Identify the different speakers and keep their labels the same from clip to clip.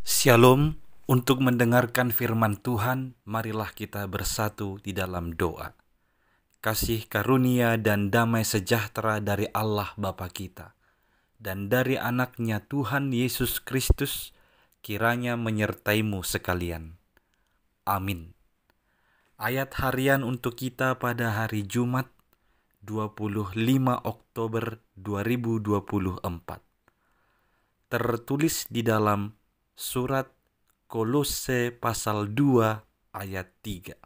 Speaker 1: Shalom, untuk mendengarkan firman Tuhan, marilah kita bersatu di dalam doa. Kasih karunia dan damai sejahtera dari Allah Bapa kita, dan dari anaknya Tuhan Yesus Kristus, kiranya menyertaimu sekalian. Amin. Ayat harian untuk kita pada hari Jumat, 25 Oktober 2024. Tertulis di dalam surat Kolose pasal 2 ayat 3.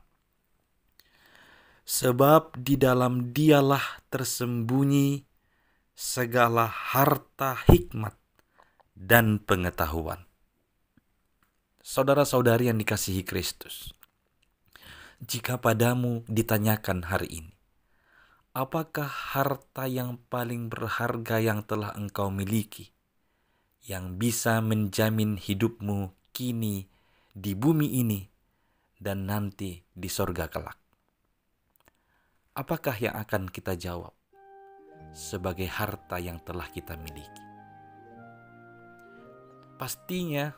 Speaker 1: Sebab di dalam Dialah tersembunyi segala harta hikmat dan pengetahuan. Saudara-saudari yang dikasihi Kristus, jika padamu ditanyakan hari ini, apakah harta yang paling berharga yang telah engkau miliki, yang bisa menjamin hidupmu kini di bumi ini dan nanti di sorga kelak? Apakah yang akan kita jawab sebagai harta yang telah kita miliki? Pastinya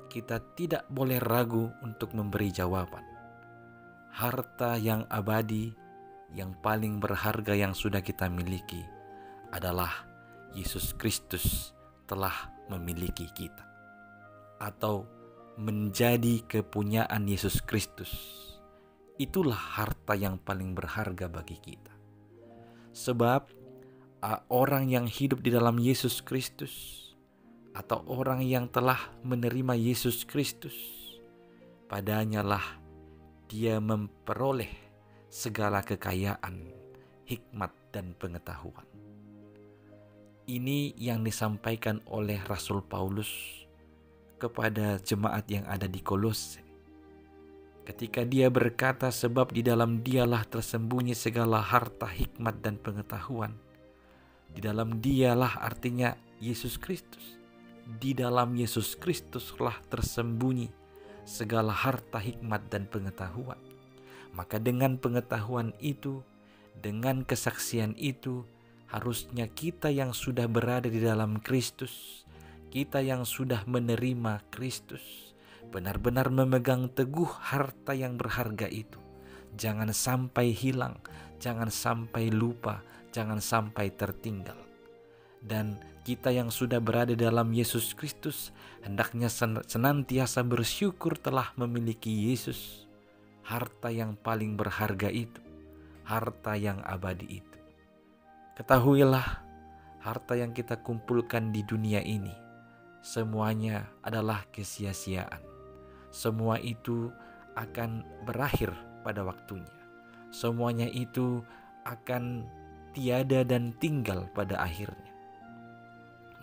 Speaker 1: kita tidak boleh ragu untuk memberi jawaban. Harta yang abadi, yang paling berharga yang sudah kita miliki adalah Yesus Kristus telah memiliki kita, atau menjadi kepunyaan Yesus Kristus. Itulah harta yang paling berharga bagi kita. Sebab orang yang hidup di dalam Yesus Kristus, atau orang yang telah menerima Yesus Kristus, padanya lah dia memperoleh segala kekayaan, hikmat dan pengetahuan. Ini yang disampaikan oleh Rasul Paulus kepada jemaat yang ada di Kolose. Ketika dia berkata, sebab di dalam Dialah tersembunyi segala harta, hikmat dan pengetahuan. Di dalam Dialah artinya Yesus Kristus. Di dalam Yesus Kristuslah tersembunyi segala harta, hikmat dan pengetahuan. Maka dengan pengetahuan itu, dengan kesaksian itu, harusnya kita yang sudah berada di dalam Kristus, kita yang sudah menerima Kristus, benar-benar memegang teguh harta yang berharga itu. Jangan sampai hilang, jangan sampai lupa, jangan sampai tertinggal. Dan kita yang sudah berada dalam Yesus Kristus, hendaknya senantiasa bersyukur telah memiliki Yesus, harta yang paling berharga itu, harta yang abadi itu. Ketahuilah, harta yang kita kumpulkan di dunia ini, semuanya adalah kesia-siaan. Semua itu akan berakhir pada waktunya. Semuanya itu akan tiada dan tinggal pada akhirnya.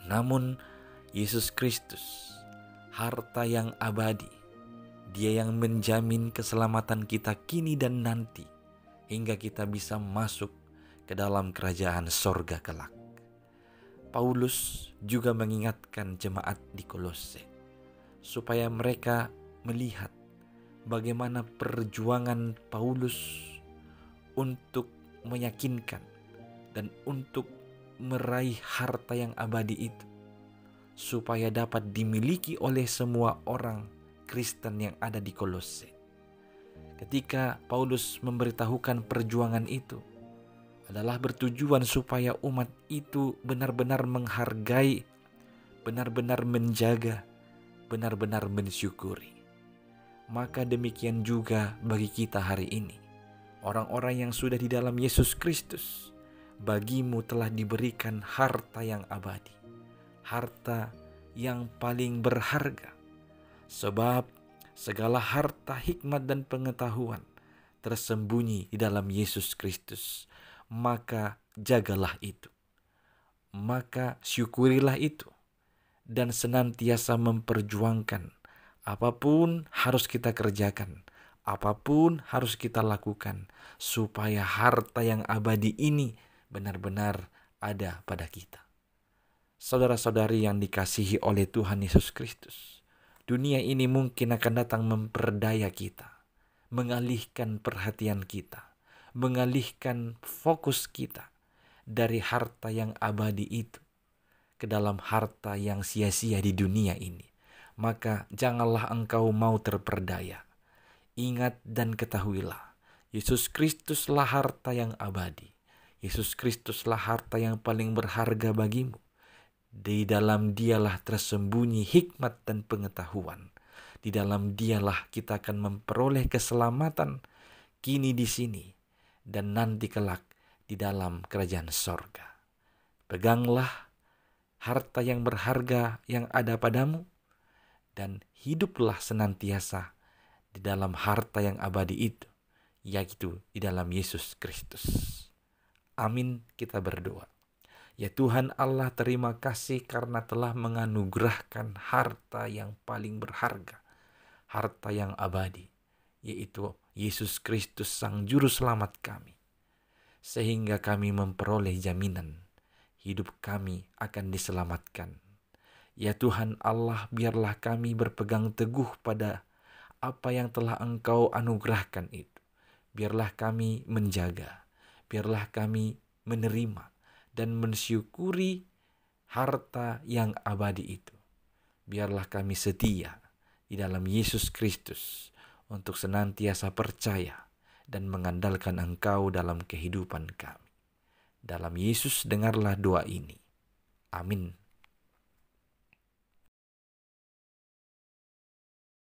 Speaker 1: Namun Yesus Kristus, harta yang abadi, Dia yang menjamin keselamatan kita kini dan nanti, hingga kita bisa masuk ke dalam kerajaan sorga kelak. Paulus juga mengingatkan jemaat di Kolose supaya mereka melihat bagaimana perjuangan Paulus untuk meyakinkan dan untuk meraih harta yang abadi itu, supaya dapat dimiliki oleh semua orang Kristen yang ada di Kolose. Ketika Paulus memberitahukan perjuangan itu, adalah bertujuan supaya umat itu benar-benar menghargai, benar-benar menjaga, benar-benar mensyukuri. Maka demikian juga bagi kita hari ini, orang-orang yang sudah di dalam Yesus Kristus, bagimu telah diberikan harta yang abadi, harta yang paling berharga. Sebab segala harta, hikmat dan pengetahuan tersembunyi di dalam Yesus Kristus. Maka jagalah itu, maka syukurilah itu, dan senantiasa memperjuangkan apapun harus kita kerjakan, apapun harus kita lakukan, supaya harta yang abadi ini benar-benar ada pada kita. Saudara-saudari yang dikasihi oleh Tuhan Yesus Kristus, dunia ini mungkin akan datang memperdaya kita, mengalihkan perhatian kita, mengalihkan fokus kita dari harta yang abadi itu ke dalam harta yang sia-sia di dunia ini. maka janganlah engkau mau terperdaya. Ingat dan ketahuilah, Yesus Kristuslah harta yang abadi. Yesus Kristuslah harta yang paling berharga bagimu. Di dalam Dialah tersembunyi hikmat dan pengetahuan. Di dalam Dialah kita akan memperoleh keselamatan kini di sini dan nanti kelak di dalam kerajaan sorga. Peganglah harta yang berharga yang ada padamu dan hiduplah senantiasa di dalam harta yang abadi itu, yaitu di dalam Yesus Kristus. Amin, kita berdoa. Ya Tuhan Allah, terima kasih karena telah menganugerahkan harta yang paling berharga, harta yang abadi, yaitu Yesus Kristus Sang Juru Selamat kami. Sehingga kami memperoleh jaminan hidup kami akan diselamatkan. Ya Tuhan Allah, biarlah kami berpegang teguh pada apa yang telah Engkau anugerahkan itu. Biarlah kami menjaga, biarlah kami menerima dan mensyukuri harta yang abadi itu. Biarlah kami setia di dalam Yesus Kristus untuk senantiasa percaya dan mengandalkan Engkau dalam kehidupan kami. Dalam Yesus dengarlah doa ini. Amin.